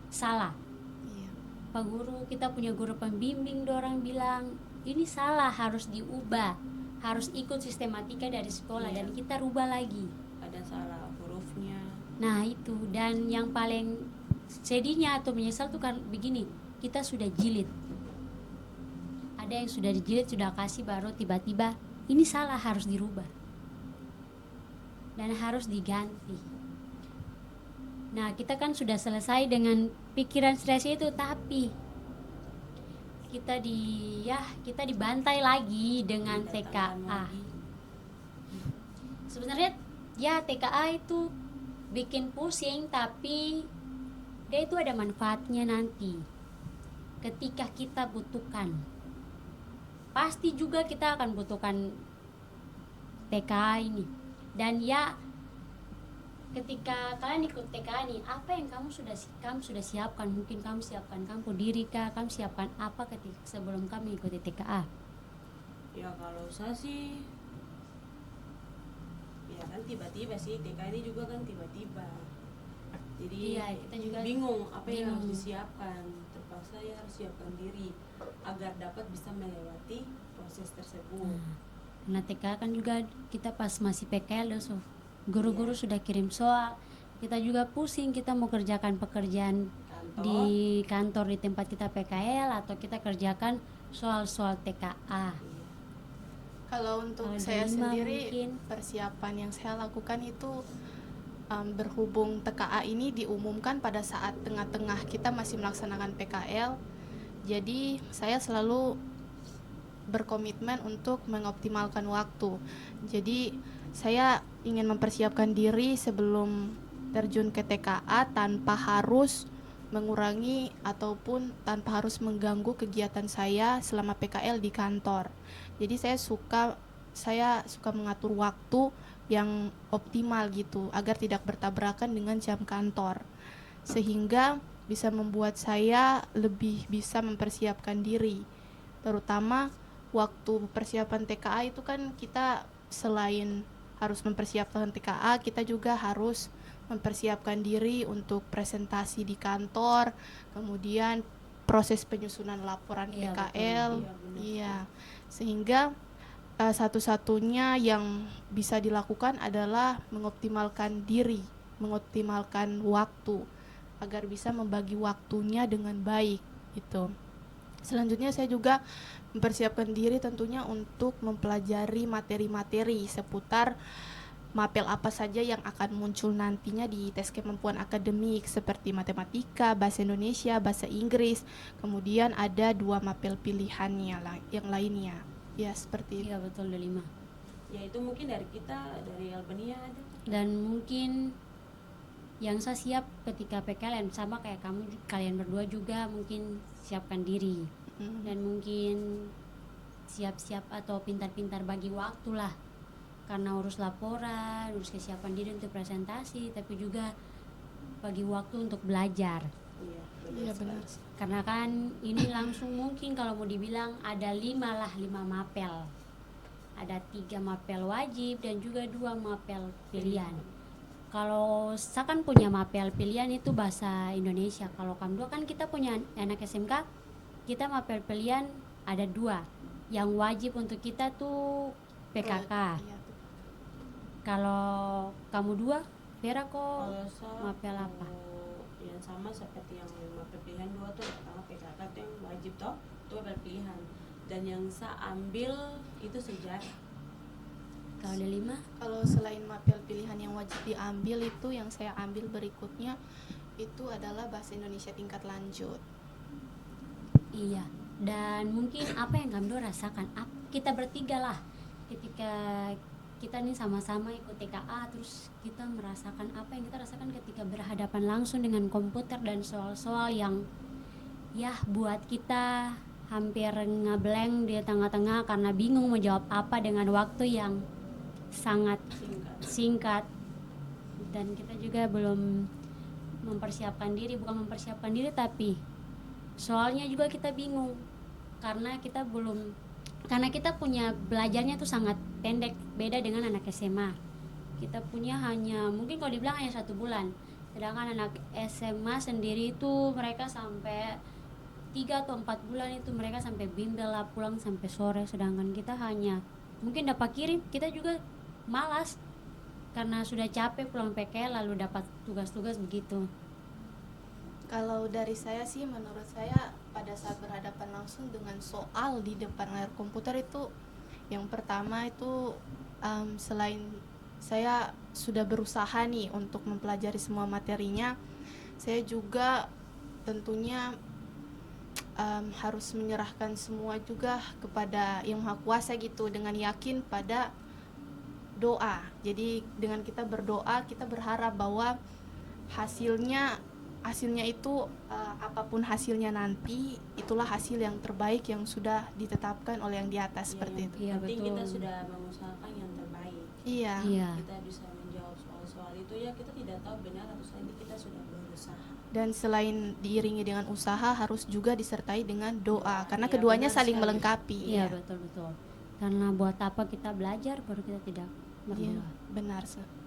salah. Iya. Pak guru, kita punya guru pembimbing, dorang bilang ini salah, harus diubah, harus ikut sistematika dari sekolah. Iya. Dan kita rubah lagi. Ada salah hurufnya. Nah itu, dan yang paling sedihnya atau menyesal tuh kan begini, kita sudah jilid, ada yang sudah dijilid, sudah kasih, baru tiba-tiba ini salah, harus dirubah dan harus diganti. Nah kita kan sudah selesai dengan pikiran stres itu, tapi kita dibantai lagi dengan Didatangkan TKA. lagi. Sebenarnya ya TKA itu bikin pusing, tapi dia itu ada manfaatnya nanti ketika kita butuhkan. Pasti juga kita akan butuhkan TKA ini. Dan ya ketika kalian ikut TKA nih, apa yang kamu sudah siapkan? Mungkin kamu siapkan kamu diri kah, kamu siapkan apa ketika sebelum kamu ikuti TKA? Ya kalau saya sih, ya kan tiba-tiba sih, TK ini juga kan tiba-tiba. Jadi Iya, kita juga bingung apa yang harus bingung. disiapkan. Terpaksa ya harus siapkan diri agar dapat bisa melewati proses tersebut. Nah TKA kan juga kita pas masih PKL loh, so guru-guru sudah kirim soal, kita juga pusing, kita mau kerjakan pekerjaan Kantor, di kantor di tempat kita PKL atau kita kerjakan soal-soal TKA. Kalau untuk Kalau saya Delima sendiri, mungkin. persiapan yang saya lakukan itu berhubung TKA ini diumumkan pada saat tengah-tengah kita masih melaksanakan PKL, jadi saya selalu berkomitmen untuk mengoptimalkan waktu. Jadi saya ingin mempersiapkan diri sebelum terjun ke TKA tanpa harus mengurangi ataupun tanpa harus mengganggu kegiatan saya selama PKL di kantor. Jadi saya suka mengatur waktu yang optimal gitu agar tidak bertabrakan dengan jam kantor, sehingga bisa membuat saya lebih bisa mempersiapkan diri. Terutama waktu persiapan TKA itu kan kita selain harus mempersiapkan TKA, kita juga harus mempersiapkan diri untuk presentasi di kantor, kemudian proses penyusunan laporan Iya, PKL. betul. Iya, benar. Iya, sehingga satu-satunya yang bisa dilakukan adalah mengoptimalkan diri, mengoptimalkan waktu agar bisa membagi waktunya dengan baik gitu. Selanjutnya saya juga mempersiapkan diri tentunya untuk mempelajari materi-materi seputar mapel apa saja yang akan muncul nantinya di tes kemampuan akademik seperti matematika, bahasa Indonesia, bahasa Inggris. Kemudian ada 2 mapel pilihannya yang lainnya. Ya, seperti itu. Iya betul, Delima. ya itu mungkin dari kita, dari Albania ada. Dan mungkin yang saya siap ketika PKL sama kayak kalian berdua juga mungkin siapkan diri. Dan mungkin siap-siap atau pintar-pintar bagi waktu lah, karena urus laporan, urus kesiapan diri untuk presentasi, tapi juga bagi waktu untuk belajar. Iya benar. Karena kan ini langsung mungkin kalau mau dibilang ada 5 mapel, ada 3 mapel wajib dan juga 2 mapel pilihan. Kalau saya kan punya mapel pilihan itu bahasa Indonesia. Kalau kamu dua kan kita punya anak SMK, kita mapel pilihan ada 2. Yang wajib untuk kita tuh PKK. Iya, tuh. Kalau kamu dua, Vera kok Kalau saya mapel apa? yang sama seperti yang mapel pilihan 2 tuh, pertama PKK tuh yang wajib toh, itu mapel pilihan. Dan yang saya ambil itu sejarah. Kalau ada 5? Kalau selain mapel pilihan yang wajib diambil, itu yang saya ambil berikutnya itu adalah bahasa Indonesia tingkat lanjut. Iya. Dan mungkin apa yang kamu rasakan? Kita bertiga lah, ketika kita nih sama-sama ikut TKA, terus kita merasakan apa yang kita rasakan ketika berhadapan langsung dengan komputer dan soal-soal yang ya buat kita hampir ngeblank di tengah-tengah karena bingung mau jawab apa dengan waktu yang sangat Singkat. singkat, dan kita juga belum mempersiapkan diri, bukan mempersiapkan diri tapi soalnya juga kita bingung karena kita punya belajarnya tuh sangat pendek, beda dengan anak SMA. Kita punya hanya mungkin kalau dibilang hanya 1 bulan, sedangkan anak SMA sendiri itu mereka sampai 3 atau 4 bulan, itu mereka sampai bimbel lah, pulang sampai sore, sedangkan kita hanya mungkin dapat kirim, kita juga malas karena sudah capek pulang PKL lalu dapat tugas-tugas begitu. Kalau dari saya sih, menurut saya pada saat berhadapan langsung dengan soal di depan layar komputer itu, yang pertama itu selain saya sudah berusaha nih untuk mempelajari semua materinya, saya juga tentunya harus menyerahkan semua juga kepada Yang Maha Kuasa gitu, dengan yakin pada doa. Jadi dengan kita berdoa, kita berharap bahwa hasilnya itu apapun hasilnya nanti, itulah hasil yang terbaik yang sudah ditetapkan oleh yang di atas, seperti itu. Iya, Penting betul. kita sudah mengusahakan yang terbaik. Iya. Iya. Kita bisa menjawab soal-soal itu, ya kita tidak tahu benar atau salah, kita sudah berusaha. Dan selain diiringi dengan usaha, harus juga disertai dengan doa, karena Iya, keduanya benar saling sekali. melengkapi. Iya, betul. Karena buat apa kita belajar baru kita tidak Iya, berdoa. benar.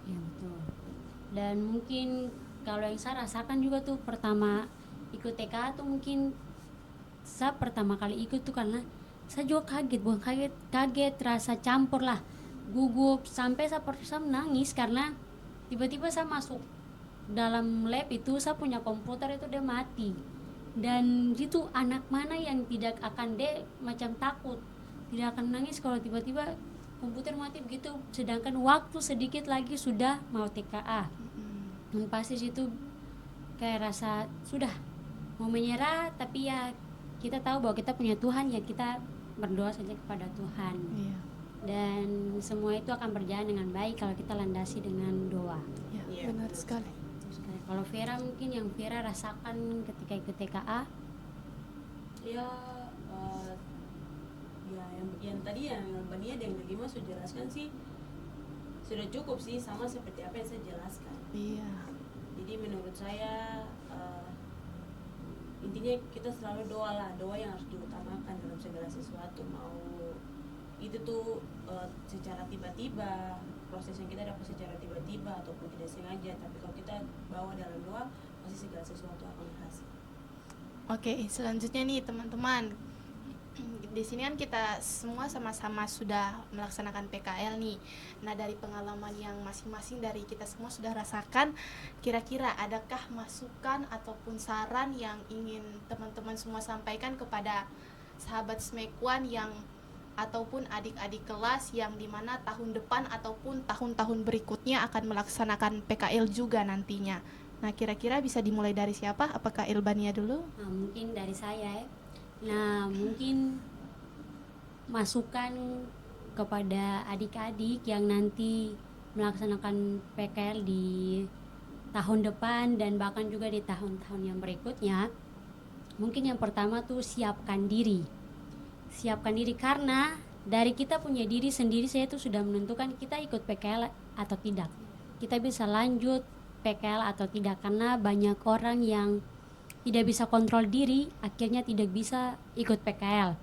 Iya, betul. Dan mungkin kalau yang saya rasakan juga tuh pertama ikut TKA tuh, mungkin saya pertama kali ikut tuh karena saya juga kaget, bukan kaget rasa campur lah, gugup, sampai saya menangis karena tiba-tiba saya masuk dalam lab itu, saya punya komputer itu dia mati, dan itu anak mana yang tidak akan macam takut, tidak akan nangis kalau tiba-tiba komputer mati begitu, sedangkan waktu sedikit lagi sudah mau TKA. Dan pasti situ kayak rasa sudah mau menyerah, tapi ya kita tahu bahwa kita punya Tuhan, ya kita berdoa saja kepada Tuhan. Iya. Dan semua itu akan berjalan dengan baik kalau kita landasi dengan doa. Ya, Iya, benar betul sekali. Kalau Vera, mungkin yang Vera rasakan ketika ikut TKA, Ya, ya yang tadi yang Bania dan Dagima sudah jelaskan sih sudah cukup sih, sama seperti apa yang saya jelaskan. Iya. Jadi menurut saya intinya kita selalu doa lah, doa yang harus diutamakan dalam segala sesuatu, mau itu tuh secara tiba-tiba, proses yang kita dapat secara tiba-tiba ataupun tidak sengaja, tapi kalau kita bawa dalam doa pasti segala sesuatu akan berhasil. Oke, selanjutnya nih teman-teman, di sini kan kita semua sama-sama sudah melaksanakan PKL nih. Nah, dari pengalaman yang masing-masing dari kita semua sudah rasakan, kira-kira adakah masukan ataupun saran yang ingin teman-teman semua sampaikan kepada sahabat Smekwan yang ataupun adik-adik kelas yang dimana tahun depan ataupun tahun-tahun berikutnya akan melaksanakan PKL juga nantinya. Nah, kira-kira bisa dimulai dari siapa? Apakah Ilbania dulu? nah, mungkin dari saya ya. Nah, mungkin masukan kepada adik-adik yang nanti melaksanakan PKL di tahun depan dan bahkan juga di tahun-tahun yang berikutnya, mungkin yang pertama tuh siapkan diri karena dari kita punya diri sendiri, saya tuh sudah menentukan kita ikut PKL atau tidak, kita bisa lanjut PKL atau tidak, karena banyak orang yang tidak bisa kontrol diri, akhirnya tidak bisa ikut PKL.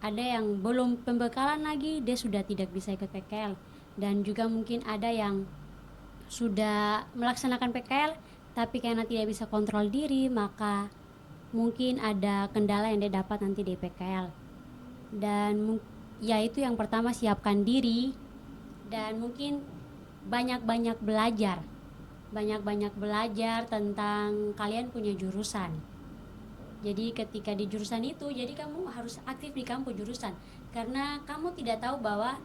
Ada yang belum pembekalan lagi, dia sudah tidak bisa ikut PKL. Dan juga mungkin ada yang sudah melaksanakan PKL, tapi karena tidak bisa kontrol diri, maka mungkin ada kendala yang dia dapat nanti di PKL. Dan ya itu yang pertama, siapkan diri. Dan mungkin banyak-banyak belajar tentang kalian punya jurusan. Jadi ketika di jurusan itu, jadi kamu harus aktif di kampus jurusan, karena kamu tidak tahu bahwa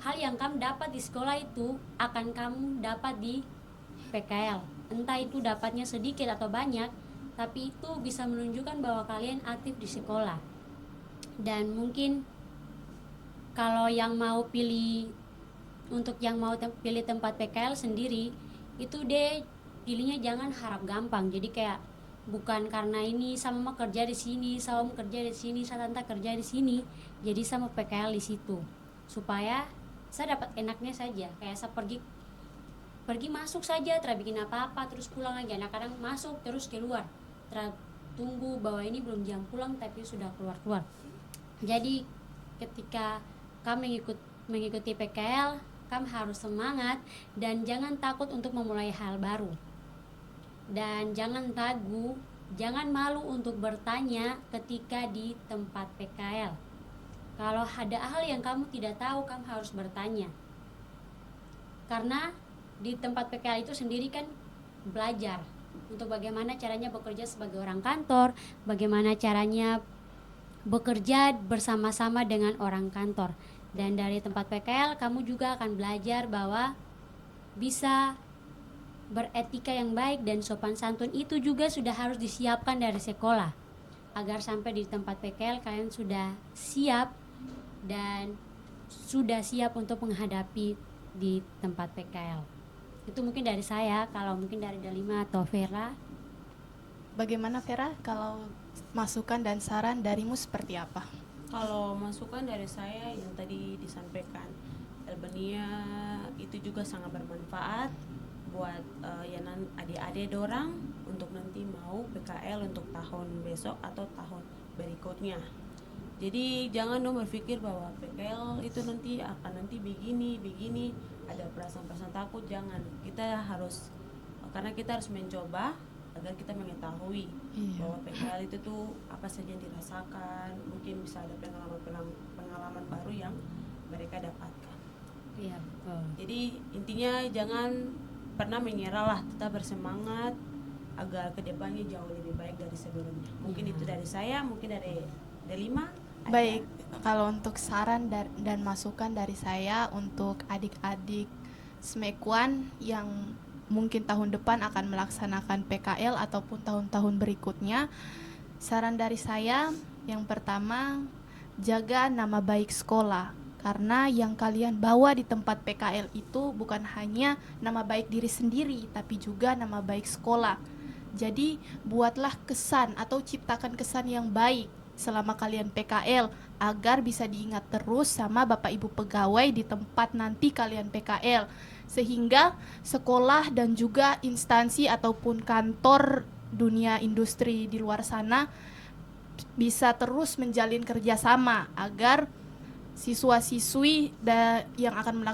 hal yang kamu dapat di sekolah itu akan kamu dapat di PKL. Entah itu dapatnya sedikit atau banyak, tapi itu bisa menunjukkan bahwa kalian aktif di sekolah. Dan mungkin kalau yang mau pilih pilih tempat PKL sendiri, itu deh pilihnya jangan harap gampang. Jadi kayak bukan karena ini sama mau kerja di sini, sama mau kerja di sini, saya tante kerja di sini, jadi sama PKL di situ, supaya saya dapat enaknya saja, kayak saya pergi masuk saja, tidak bikin apa-apa, terus pulang lagi. Kadang masuk terus keluar, tunggu bahwa ini belum jam pulang tapi sudah keluar. Jadi ketika kami mengikuti PKL, kami harus semangat dan jangan takut untuk memulai hal baru. Dan jangan ragu, jangan malu untuk bertanya ketika di tempat PKL. Kalau ada hal yang kamu tidak tahu, kamu harus bertanya. Karena di tempat PKL itu sendiri kan belajar untuk bagaimana caranya bekerja sebagai orang kantor, bagaimana caranya bekerja bersama-sama dengan orang kantor. Dan dari tempat PKL kamu juga akan belajar bahwa bisa beretika yang baik dan sopan santun itu juga sudah harus disiapkan dari sekolah. Agar sampai di tempat PKL kalian sudah siap dan sudah siap untuk menghadapi di tempat PKL. Itu mungkin dari saya. Kalau mungkin dari Delima atau Vera. Bagaimana Vera, kalau masukan dan saran darimu seperti apa? Kalau masukan dari saya yang tadi disampaikan Albania itu juga sangat bermanfaat buat adik-adik dorang untuk nanti mau PKL untuk tahun besok atau tahun berikutnya. Jadi jangan dong berpikir bahwa PKL itu nanti akan begini, ada perasaan takut. Jangan, kita harus, karena kita harus mencoba agar kita mengetahui bahwa PKL itu tuh apa saja yang dirasakan. Mungkin bisa ada pengalaman baru yang mereka dapatkan. Iya, betul. Jadi intinya jangan pernah menyerah lah, tetap bersemangat agar kedepannya jauh lebih baik dari sebelumnya. Mungkin itu dari saya, mungkin dari Delima. Baik, kalau untuk saran dan masukan dari saya untuk adik-adik Smekuan yang mungkin tahun depan akan melaksanakan PKL ataupun tahun-tahun berikutnya, saran dari saya yang pertama, jaga nama baik sekolah. Karena yang kalian bawa di tempat PKL itu bukan hanya nama baik diri sendiri, tapi juga nama baik sekolah. Jadi buatlah kesan atau ciptakan kesan yang baik selama kalian PKL agar bisa diingat terus sama Bapak Ibu pegawai di tempat nanti kalian PKL, sehingga sekolah dan juga instansi ataupun kantor dunia industri di luar sana bisa terus menjalin kerjasama agar siswa-siswi yang akan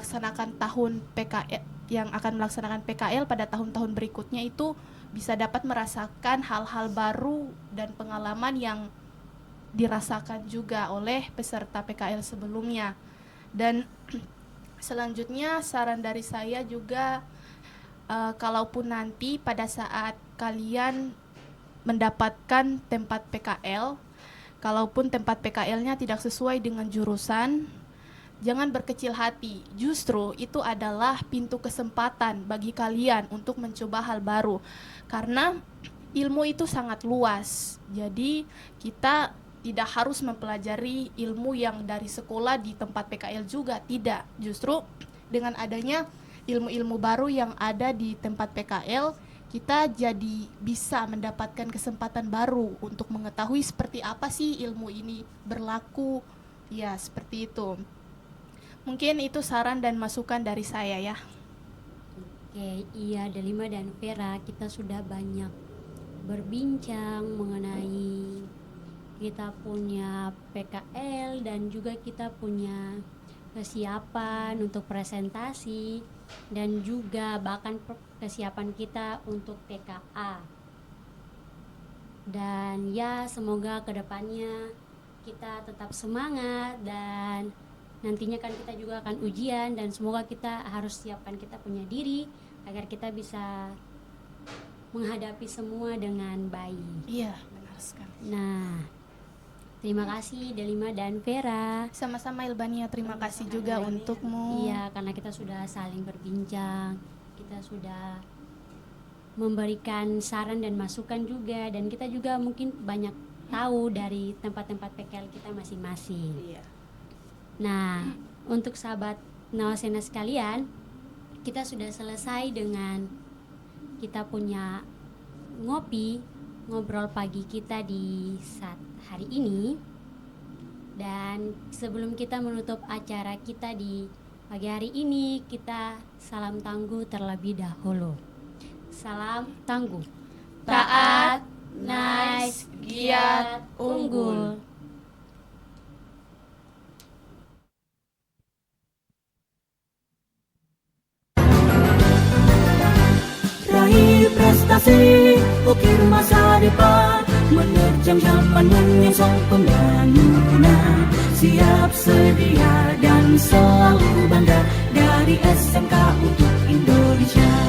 melaksanakan PKL pada tahun-tahun berikutnya itu bisa dapat merasakan hal-hal baru dan pengalaman yang dirasakan juga oleh peserta PKL sebelumnya. Dan selanjutnya saran dari saya juga, kalaupun nanti pada saat kalian mendapatkan tempat PKL, kalaupun tempat PKL-nya tidak sesuai dengan jurusan, jangan berkecil hati. Justru itu adalah pintu kesempatan bagi kalian untuk mencoba hal baru. Karena ilmu itu sangat luas. Jadi kita tidak harus mempelajari ilmu yang dari sekolah di tempat PKL juga, tidak. Justru dengan adanya ilmu-ilmu baru yang ada di tempat PKL, kita jadi bisa mendapatkan kesempatan baru untuk mengetahui seperti apa sih ilmu ini berlaku. Ya, seperti itu. Mungkin itu saran dan masukan dari saya ya. Oke, iya Delima dan Vera, kita sudah banyak berbincang mengenai kita punya PKL dan juga kita punya kesiapan untuk presentasi dan juga bahkan kesiapan kita untuk TKA. Dan ya, semoga kedepannya kita tetap semangat dan nantinya kan kita juga akan ujian, dan semoga kita harus siapkan kita punya diri agar kita bisa menghadapi semua dengan baik. Iya, benar sekali. Nah, terima kasih Delima dan Vera. Sama-sama Ilbania, terima kasih juga untukmu. Iya, karena kita sudah saling berbincang, kita sudah memberikan saran dan masukan juga, dan kita juga mungkin banyak tahu dari tempat-tempat PKL kita masing-masing. Iya. Nah, untuk sahabat Nawasena sekalian, kita sudah selesai dengan kita punya ngobrol pagi kita di saat hari ini. Dan sebelum kita menutup acara kita di Pagi hari ini kita salam tangguh terlebih dahulu. Salam tangguh. Taat, nice, giat, unggul. Raih prestasi, ukir masa depan, menerjang zaman menyongsong pembangunan. Siap sedia dan selalu bangga dari SMK untuk Indonesia.